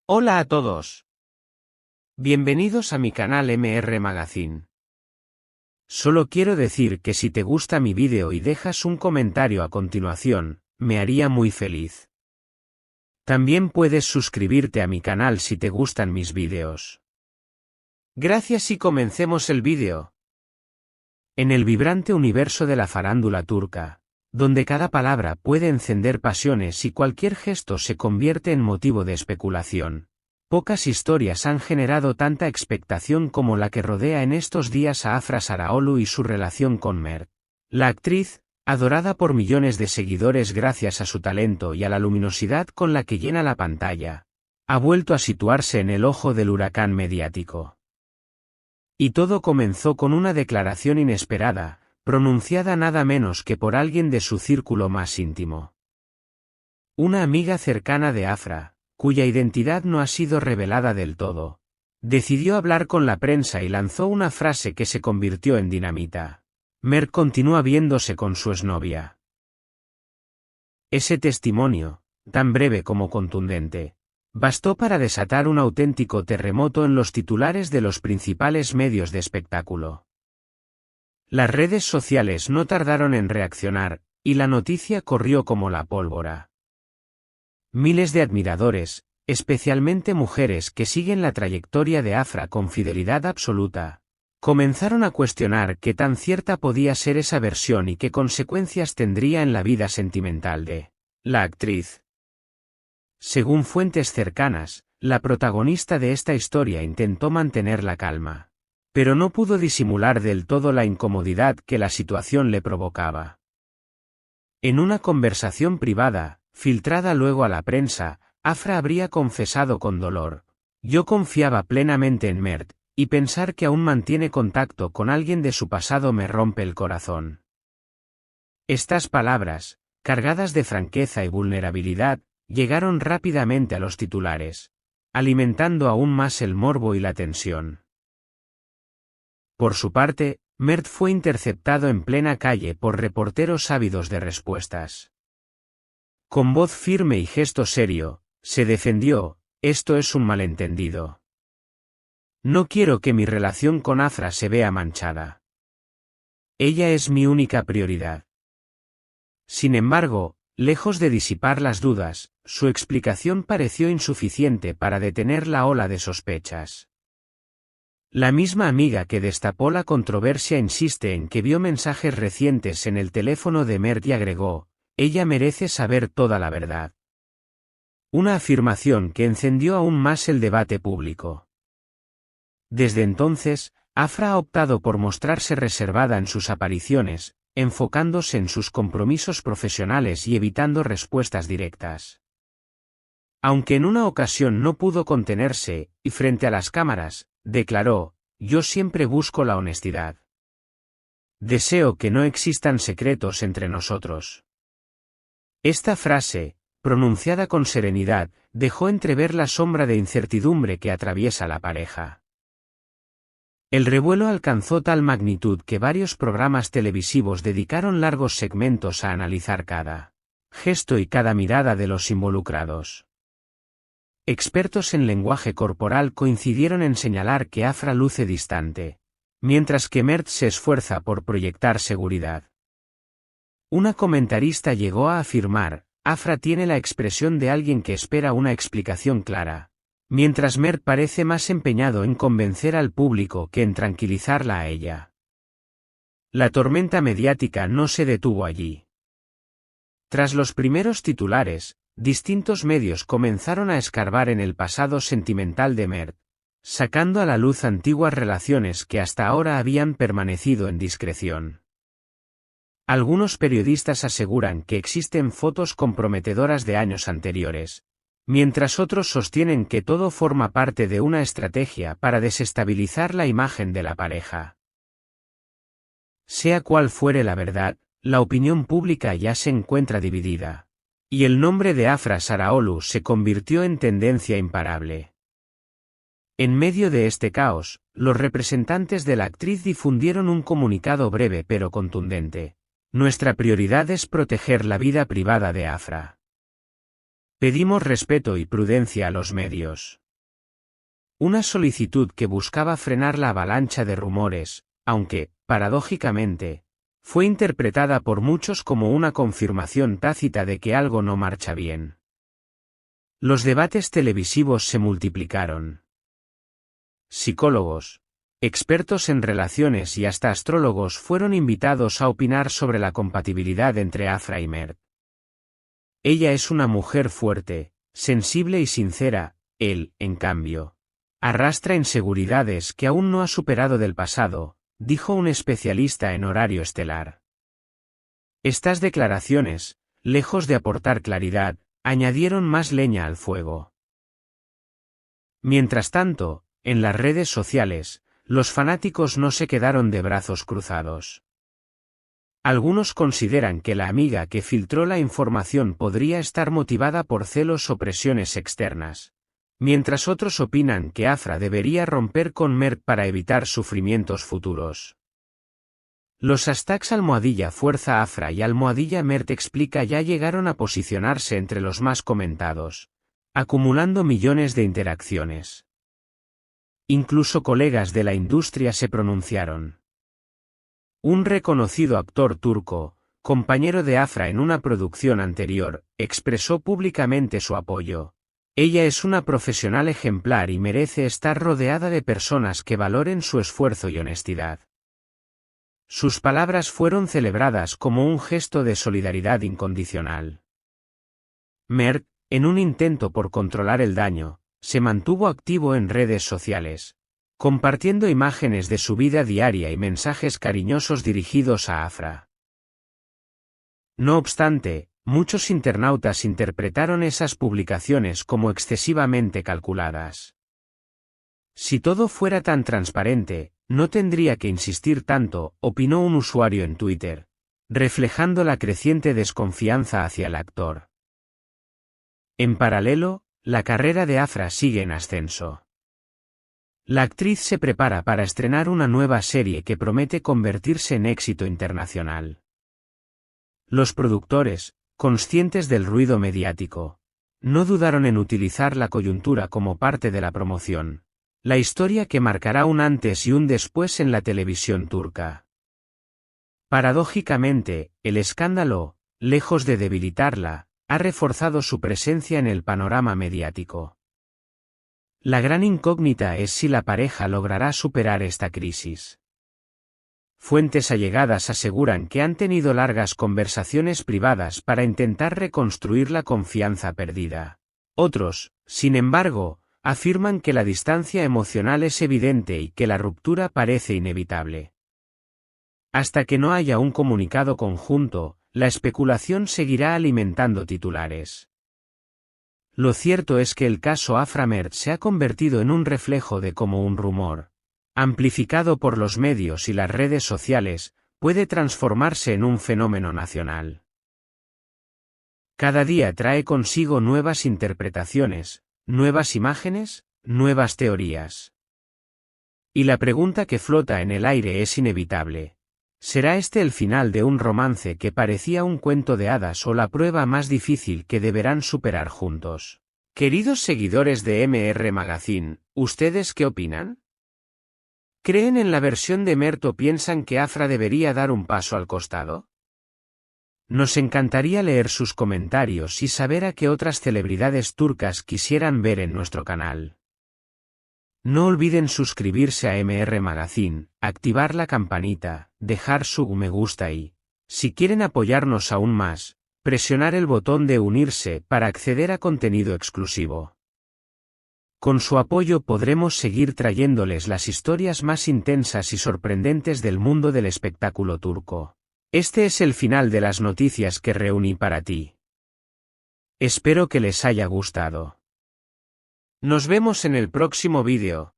Hola a todos. Bienvenidos a mi canal MR Magazine. Solo quiero decir que si te gusta mi vídeo y dejas un comentario a continuación, me haría muy feliz. También puedes suscribirte a mi canal si te gustan mis vídeos. Gracias y comencemos el vídeo. En el vibrante universo de la farándula turca, donde cada palabra puede encender pasiones y cualquier gesto se convierte en motivo de especulación, pocas historias han generado tanta expectación como la que rodea en estos días a Afra Sarıoğlu y su relación con Mert. La actriz, adorada por millones de seguidores gracias a su talento y a la luminosidad con la que llena la pantalla, ha vuelto a situarse en el ojo del huracán mediático. Y todo comenzó con una declaración inesperada, pronunciada nada menos que por alguien de su círculo más íntimo. Una amiga cercana de Afra, cuya identidad no ha sido revelada del todo, decidió hablar con la prensa y lanzó una frase que se convirtió en dinamita. Mert continúa viéndose con su exnovia. Ese testimonio, tan breve como contundente, bastó para desatar un auténtico terremoto en los titulares de los principales medios de espectáculo. Las redes sociales no tardaron en reaccionar, y la noticia corrió como la pólvora. Miles de admiradores, especialmente mujeres que siguen la trayectoria de Afra con fidelidad absoluta, comenzaron a cuestionar qué tan cierta podía ser esa versión y qué consecuencias tendría en la vida sentimental de la actriz. Según fuentes cercanas, la protagonista de esta historia intentó mantener la calma, pero no pudo disimular del todo la incomodidad que la situación le provocaba. En una conversación privada, filtrada luego a la prensa, Afra habría confesado con dolor: "Yo confiaba plenamente en Mert, y pensar que aún mantiene contacto con alguien de su pasado me rompe el corazón". Estas palabras, cargadas de franqueza y vulnerabilidad, llegaron rápidamente a los titulares, alimentando aún más el morbo y la tensión. Por su parte, Mert fue interceptado en plena calle por reporteros ávidos de respuestas. Con voz firme y gesto serio, se defendió: "Esto es un malentendido. No quiero que mi relación con Afra se vea manchada. Ella es mi única prioridad". Sin embargo, lejos de disipar las dudas, su explicación pareció insuficiente para detener la ola de sospechas. La misma amiga que destapó la controversia insiste en que vio mensajes recientes en el teléfono de Mert y agregó: "Ella merece saber toda la verdad". Una afirmación que encendió aún más el debate público. Desde entonces, Afra ha optado por mostrarse reservada en sus apariciones, enfocándose en sus compromisos profesionales y evitando respuestas directas. Aunque en una ocasión no pudo contenerse, y frente a las cámaras, declaró: "Yo siempre busco la honestidad. Deseo que no existan secretos entre nosotros". Esta frase, pronunciada con serenidad, dejó entrever la sombra de incertidumbre que atraviesa la pareja. El revuelo alcanzó tal magnitud que varios programas televisivos dedicaron largos segmentos a analizar cada gesto y cada mirada de los involucrados. Expertos en lenguaje corporal coincidieron en señalar que Afra luce distante, mientras que Mert se esfuerza por proyectar seguridad. Una comentarista llegó a afirmar: "Afra tiene la expresión de alguien que espera una explicación clara", mientras Mert parece más empeñado en convencer al público que en tranquilizarla a ella. La tormenta mediática no se detuvo allí. Tras los primeros titulares, distintos medios comenzaron a escarbar en el pasado sentimental de Mert, sacando a la luz antiguas relaciones que hasta ahora habían permanecido en discreción. Algunos periodistas aseguran que existen fotos comprometedoras de años anteriores, mientras otros sostienen que todo forma parte de una estrategia para desestabilizar la imagen de la pareja. Sea cual fuere la verdad, la opinión pública ya se encuentra dividida, y el nombre de Afra Sarıoğlu se convirtió en tendencia imparable. En medio de este caos, los representantes de la actriz difundieron un comunicado breve pero contundente: "Nuestra prioridad es proteger la vida privada de Afra. Pedimos respeto y prudencia a los medios. Una solicitud que buscaba frenar la avalancha de rumores, aunque, paradójicamente, fue interpretada por muchos como una confirmación tácita de que algo no marcha bien. Los debates televisivos se multiplicaron. Psicólogos, expertos en relaciones y hasta astrólogos fueron invitados a opinar sobre la compatibilidad entre Afra y Mert. Ella es una mujer fuerte, sensible y sincera, él, en cambio, arrastra inseguridades que aún no ha superado del pasado, dijo un especialista en horario estelar. Estas declaraciones, lejos de aportar claridad, añadieron más leña al fuego. Mientras tanto, en las redes sociales, los fanáticos no se quedaron de brazos cruzados. Algunos consideran que la amiga que filtró la información podría estar motivada por celos o presiones externas, mientras otros opinan que Afra debería romper con Mert para evitar sufrimientos futuros. Los hashtags #fuerza Afra y #Mert explica ya llegaron a posicionarse entre los más comentados, acumulando millones de interacciones. Incluso colegas de la industria se pronunciaron. Un reconocido actor turco, compañero de Afra en una producción anterior, expresó públicamente su apoyo. Ella es una profesional ejemplar y merece estar rodeada de personas que valoren su esfuerzo y honestidad. Sus palabras fueron celebradas como un gesto de solidaridad incondicional. Mert, en un intento por controlar el daño, se mantuvo activo en redes sociales, compartiendo imágenes de su vida diaria y mensajes cariñosos dirigidos a Afra. No obstante, muchos internautas interpretaron esas publicaciones como excesivamente calculadas. Si todo fuera tan transparente, no tendría que insistir tanto, opinó un usuario en Twitter, reflejando la creciente desconfianza hacia el actor. En paralelo, la carrera de Afra sigue en ascenso. La actriz se prepara para estrenar una nueva serie que promete convertirse en éxito internacional. Los productores, conscientes del ruido mediático, no dudaron en utilizar la coyuntura como parte de la promoción, la historia que marcará un antes y un después en la televisión turca. Paradójicamente, el escándalo, lejos de debilitarla, ha reforzado su presencia en el panorama mediático. La gran incógnita es si la pareja logrará superar esta crisis. Fuentes allegadas aseguran que han tenido largas conversaciones privadas para intentar reconstruir la confianza perdida. Otros, sin embargo, afirman que la distancia emocional es evidente y que la ruptura parece inevitable. Hasta que no haya un comunicado conjunto, la especulación seguirá alimentando titulares. Lo cierto es que el caso Afra Mert se ha convertido en un reflejo de cómo un rumor, amplificado por los medios y las redes sociales, puede transformarse en un fenómeno nacional. Cada día trae consigo nuevas interpretaciones, nuevas imágenes, nuevas teorías. Y la pregunta que flota en el aire es inevitable. ¿Será este el final de un romance que parecía un cuento de hadas o la prueba más difícil que deberán superar juntos? Queridos seguidores de MR Magazine, ¿ustedes qué opinan? ¿Creen en la versión de Mert o piensan que Afra debería dar un paso al costado? Nos encantaría leer sus comentarios y saber a qué otras celebridades turcas quisieran ver en nuestro canal. No olviden suscribirse a MR Magazine, activar la campanita, dejar su me gusta y, si quieren apoyarnos aún más, presionar el botón de unirse para acceder a contenido exclusivo. Con su apoyo podremos seguir trayéndoles las historias más intensas y sorprendentes del mundo del espectáculo turco. Este es el final de las noticias que reuní para ti. Espero que les haya gustado. Nos vemos en el próximo vídeo.